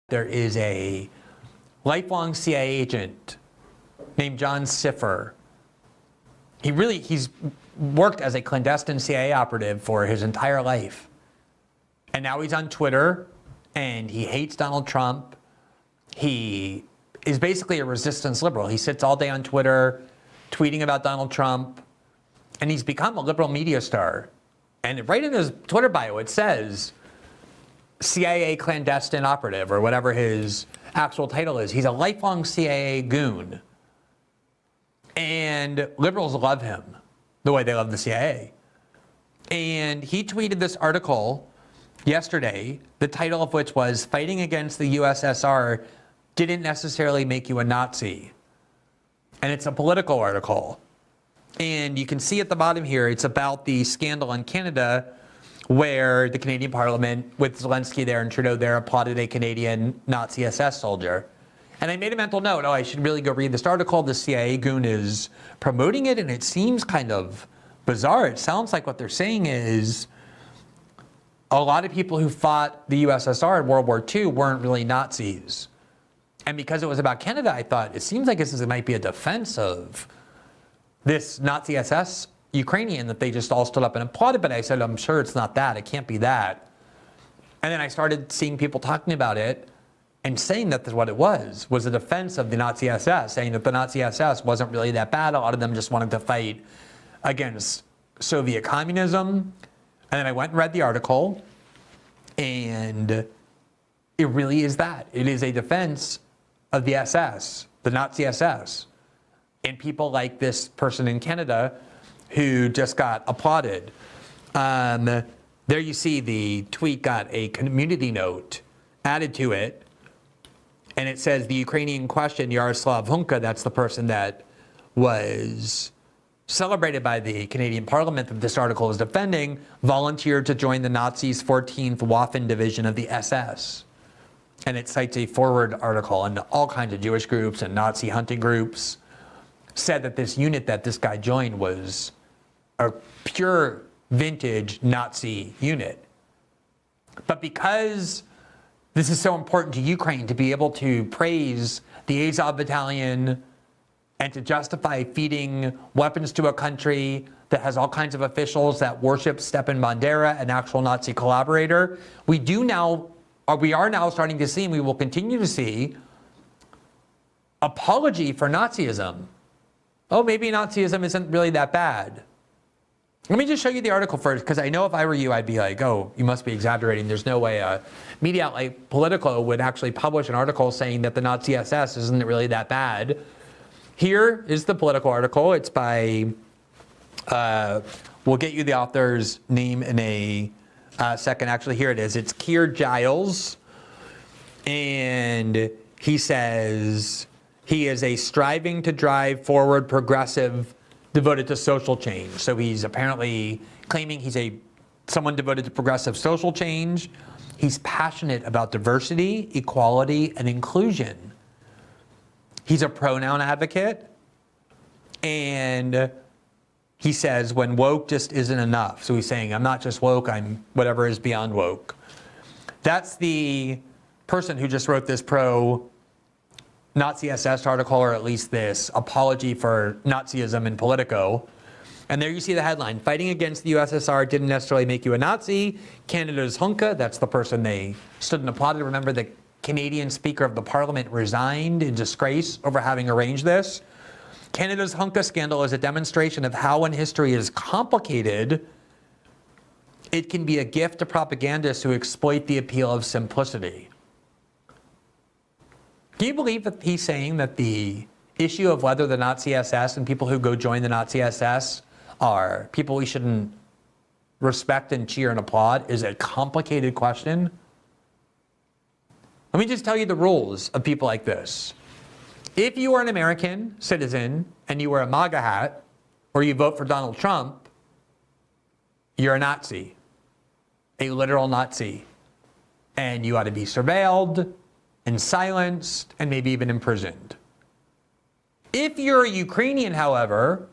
There is a lifelong CIA agent named John Cipher. He's worked as a clandestine CIA operative for his entire life. And now he's on Twitter and he hates Donald Trump. He is basically a resistance liberal. He sits all day on Twitter tweeting about Donald Trump, and he's become a liberal media star. And right in his Twitter bio, it says CIA clandestine operative, or whatever his actual title is. He's a lifelong CIA goon. And liberals love him the way they love the CIA. And he tweeted this article yesterday, the title of which was "Fighting Against the USSR Didn't Necessarily Make You a Nazi." And it's a Politico article. And you can see at the bottom here, it's about the scandal in Canada where the Canadian Parliament, with Zelensky there and Trudeau there, applauded a Canadian Nazi SS soldier. And I made a mental note, I should really go read this article. The CIA goon is promoting it, and it seems kind of bizarre. It sounds like what they're saying is a lot of people who fought the USSR in World War II weren't really Nazis. And because it was about Canada, I thought, it seems like this might be a defense of this Nazi SS Ukrainian that they just all stood up and applauded. But I said, I'm sure it's not that. It can't be that. And then I started seeing people talking about it and saying that what it was a defense of the Nazi SS, saying that the Nazi SS wasn't really that bad. A lot of them just wanted to fight against Soviet communism. And then I went and read the article, and it really is that. It is a defense of the SS, the Nazi SS, and people like this person in Canada who just got applauded. There you see the tweet got a community note added to it, and it says the Ukrainian question, Yaroslav Hunka, that's the person that was celebrated by the Canadian Parliament that this article is defending, volunteered to join the Nazis' 14th Waffen Division of the SS. And it cites a forward article, and all kinds of Jewish groups and Nazi hunting groups said that this unit that this guy joined was a pure vintage Nazi unit. But because this is so important to Ukraine to be able to praise the Azov battalion and to justify feeding weapons to a country that has all kinds of officials that worship Stepan Bandera, an actual Nazi collaborator, we are now starting to see, and we will continue to see, apology for Nazism. Oh, maybe Nazism isn't really that bad. Let me just show you the article first, because I know if I were you, I'd be like, oh, you must be exaggerating. There's no way a media outlet, Politico, would actually publish an article saying that the Nazi SS isn't really that bad. Here is the Politico article. It's by, we'll get you the author's name in a second. Actually, here it is. It's Keir Giles. And he says he is a striving to drive forward progressive devoted to social change. So he's apparently claiming he's someone devoted to progressive social change. He's passionate about diversity, equality, and inclusion. He's a pronoun advocate. And he says when woke just isn't enough. So he's saying, I'm not just woke, I'm whatever is beyond woke. That's the person who just wrote this pro-Nazi SS article, or at least this apology for Nazism in Politico. And there you see the headline, "Fighting Against the USSR Didn't Necessarily Make You a Nazi. Canada's Hunka," that's the person they stood and applauded. Remember, the Canadian Speaker of the Parliament resigned in disgrace over having arranged this. Canada's Hunka scandal is a demonstration of how, when history is complicated, it can be a gift to propagandists who exploit the appeal of simplicity. Do you believe that he's saying that the issue of whether the Nazi SS and people who go join the Nazi SS are people we shouldn't respect and cheer and applaud is a complicated question? Let me just tell you the rules of people like this. If you are an American citizen and you wear a MAGA hat or you vote for Donald Trump, you're a Nazi, a literal Nazi, and you ought to be surveilled and silenced and maybe even imprisoned. If you're a Ukrainian, however,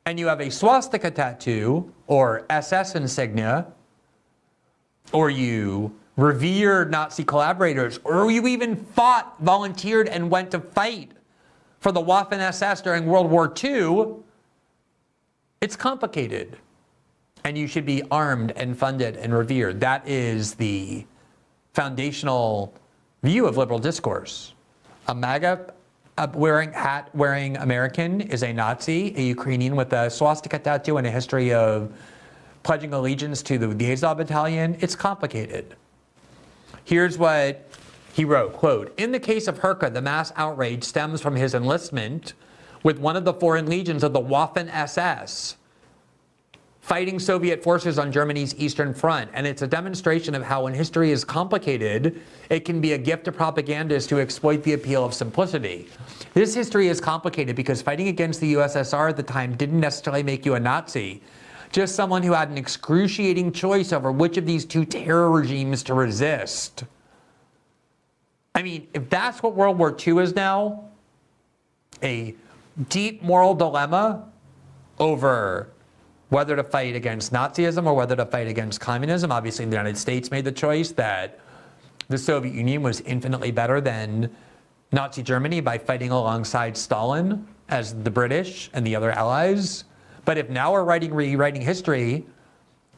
and you have a swastika tattoo or SS insignia, or you revered Nazi collaborators, or you even fought, volunteered, and went to fight for the Waffen-SS during World War II, it's complicated. And you should be armed and funded and revered. That is the foundational view of liberal discourse. A MAGA hat wearing American is a Nazi, a Ukrainian with a swastika tattoo and a history of pledging allegiance to the Azov battalion. It's complicated. Here's what he wrote, quote, "In the case of Herka, the mass outrage stems from his enlistment with one of the foreign legions of the Waffen-SS, fighting Soviet forces on Germany's Eastern Front. And it's a demonstration of how when history is complicated, it can be a gift to propagandists to exploit the appeal of simplicity. This history is complicated because fighting against the USSR at the time didn't necessarily make you a Nazi, just someone who had an excruciating choice over which of these two terror regimes to resist." I mean, if that's what World War II is now, a deep moral dilemma over whether to fight against Nazism or whether to fight against communism. Obviously, the United States made the choice that the Soviet Union was infinitely better than Nazi Germany by fighting alongside Stalin as the British and the other allies. But if now we're rewriting history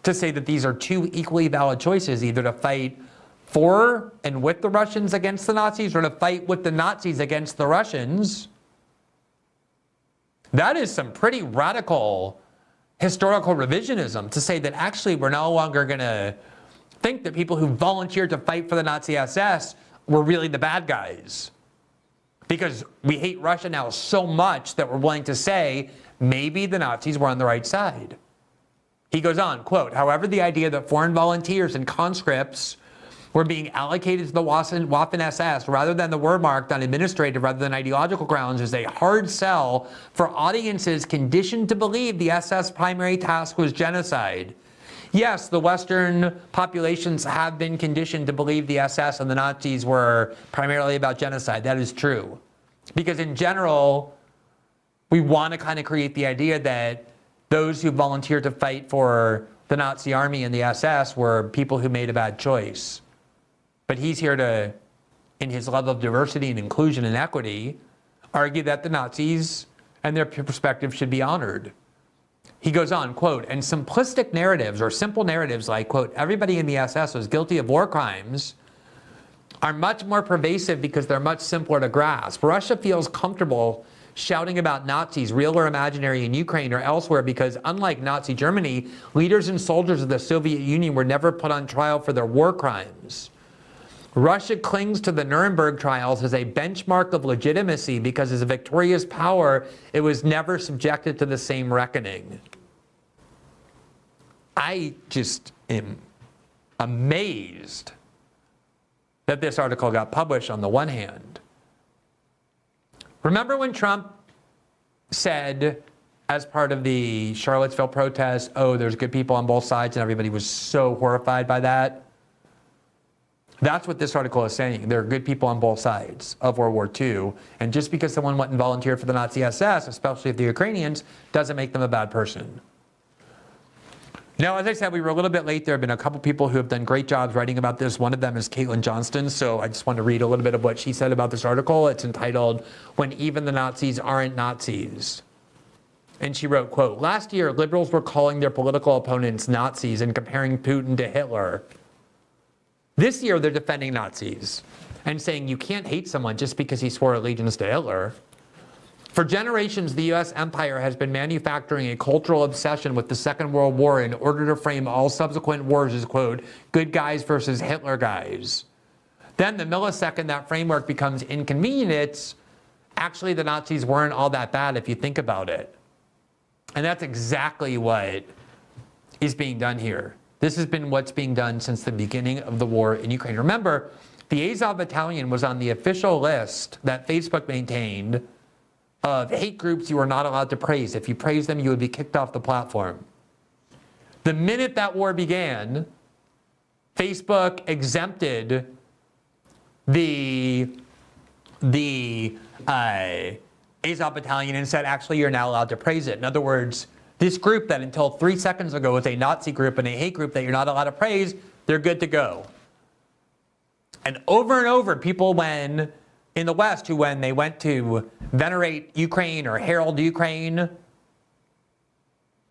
to say that these are two equally valid choices, either to fight for and with the Russians against the Nazis or to fight with the Nazis against the Russians, that is some pretty radical historical revisionism to say that actually we're no longer going to think that people who volunteered to fight for the Nazi SS were really the bad guys. Because we hate Russia now so much that we're willing to say maybe the Nazis were on the right side. He goes on, quote, "However, the idea that foreign volunteers and conscripts were being allocated to the Waffen-SS rather than the Wehrmacht on administrative rather than ideological grounds is a hard sell for audiences conditioned to believe the SS primary task was genocide. Yes, the Western populations have been conditioned to believe the SS and the Nazis were primarily about genocide. That is true. Because in general, we want to kind of create the idea that those who volunteered to fight for the Nazi army and the SS were people who made a bad choice. But he's here to, in his love of diversity and inclusion and equity, argue that the Nazis and their perspective should be honored." He goes on, quote, "And simplistic narratives or simple narratives like, quote, everybody in the SS was guilty of war crimes are much more pervasive because they're much simpler to grasp. Russia feels comfortable shouting about Nazis, real or imaginary, in Ukraine or elsewhere because unlike Nazi Germany, leaders and soldiers of the Soviet Union were never put on trial for their war crimes. Russia clings to the Nuremberg trials as a benchmark of legitimacy because as a victorious power, it was never subjected to the same reckoning." I just am amazed that this article got published on the one hand. Remember when Trump said, as part of the Charlottesville protest, oh, there's good people on both sides, and everybody was so horrified by that? That's what this article is saying. There are good people on both sides of World War II. And just because someone went and volunteered for the Nazi SS, especially if the Ukrainians, doesn't make them a bad person. Now, as I said, we were a little bit late. There have been a couple people who have done great jobs writing about this. One of them is Caitlin Johnston. So I just want to read a little bit of what she said about this article. It's entitled, "When Even the Nazis Aren't Nazis." And she wrote, quote, "Last year, liberals were calling their political opponents Nazis and comparing Putin to Hitler. This year, they're defending Nazis and saying you can't hate someone just because he swore allegiance to Hitler. For generations, the US empire has been manufacturing a cultural obsession with the Second World War in order to frame all subsequent wars as, quote, good guys versus Hitler guys. Then the millisecond that framework becomes inconvenient, it's actually the Nazis weren't all that bad if you think about it." And that's exactly what is being done here. This has been what's being done since the beginning of the war in Ukraine. Remember, the Azov battalion was on the official list that Facebook maintained of hate groups you are not allowed to praise. If you praise them, you would be kicked off the platform. The minute that war began, Facebook exempted the Azov battalion and said, actually, you're now allowed to praise it. In other words, this group that until 3 seconds ago was a Nazi group and a hate group that you're not allowed to praise, they're good to go. And over, people when in the West who, when they went to venerate Ukraine or herald Ukraine,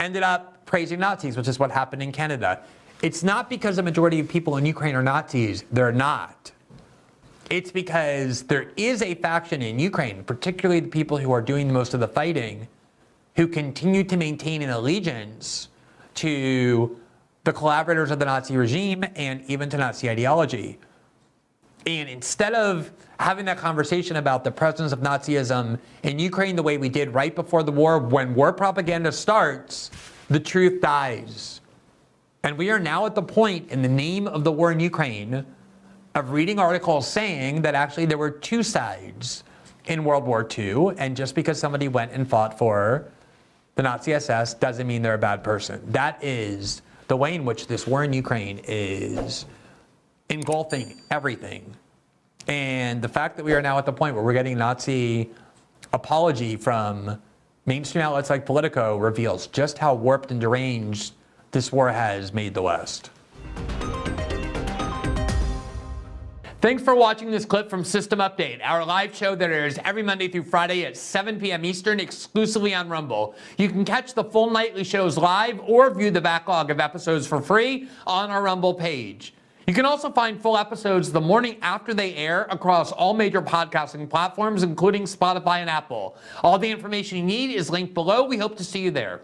ended up praising Nazis, which is what happened in Canada. It's not because the majority of people in Ukraine are Nazis. They're not. It's because there is a faction in Ukraine, particularly the people who are doing most of the fighting, who continue to maintain an allegiance to the collaborators of the Nazi regime and even to Nazi ideology. And instead of having that conversation about the presence of Nazism in Ukraine the way we did right before the war, when war propaganda starts, the truth dies. And we are now at the point in the name of the war in Ukraine of reading articles saying that actually there were two sides in World War II, and just because somebody went and fought for the Nazi SS doesn't mean they're a bad person. That is the way in which this war in Ukraine is engulfing everything. And the fact that we are now at the point where we're getting Nazi apology from mainstream outlets like Politico reveals just how warped and deranged this war has made the West. Thanks for watching this clip from System Update, our live show that airs every Monday through Friday at 7 p.m. Eastern exclusively on Rumble. You can catch the full nightly shows live or view the backlog of episodes for free on our Rumble page. You can also find full episodes the morning after they air across all major podcasting platforms, including Spotify and Apple. All the information you need is linked below. We hope to see you there.